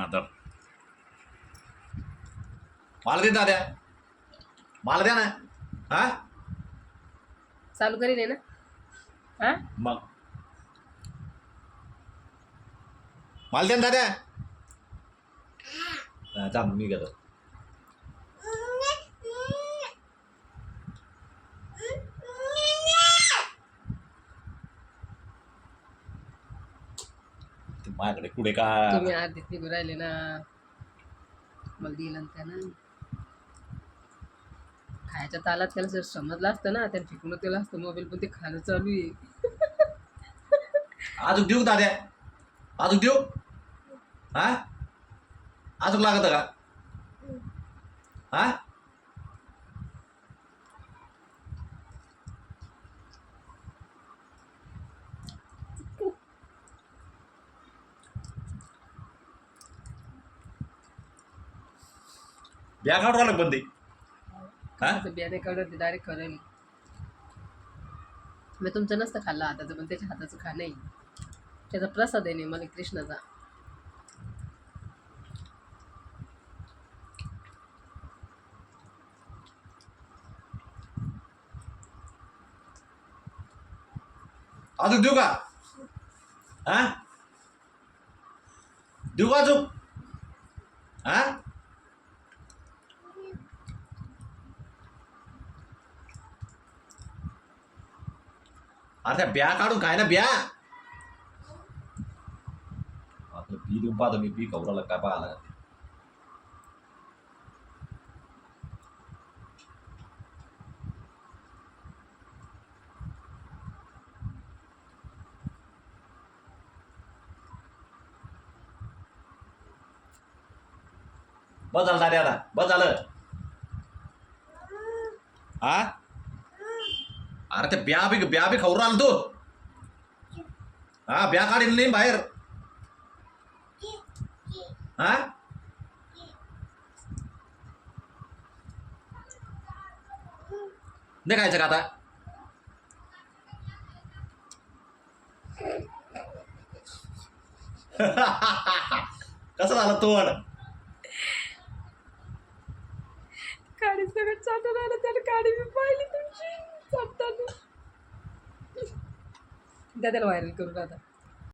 तर मला दे दाद्या, मला द्या ना. हा चालू करीन आहे ना. हा मग मला द्या ना दाद्या. थांब मी घेतो. माझ्याकडे कुठे का तुम्ही आधीच निघून राहिले ना, मला दिलं त्यानं खायच्या तालात त्याला जर समजलं असतं ना, त्याला फेकून केलं असतं मोबाईल, पण ते खाणं चालू आहे. अजून देऊ दाद्या, अजून देऊ. हा अजून लागत का? हा ब्या काढून राहिलं बंदी. हा असं बियाणे काढून डायरेक्ट करेल. मी तुमचं नसतं खाल्लं हाताचं, पण त्याच्या हाताचं खाणं आहे, त्याचा प्रसाद आहे मला कृष्णाचा. अजून देऊ का? हा देऊ का अजून? हा अरे त्या ब्या काढून काय ना ब्या. आता बी देऊन पाहतो मी, बी कवराला काय पाहायला. बस झालं दाद्या, आता बस झालं. हा अरे ते ब्या बी खाऊ राहिला तू. हा ब्या काढील नाही बाहेर. हा नाही खायचं का आता? कसं झालं तोंड? काडी सगळं चाटून आलं, त्याला काडी मी पाहिली तुमची चाटताना. द्या त्याला व्हायरल करून आता.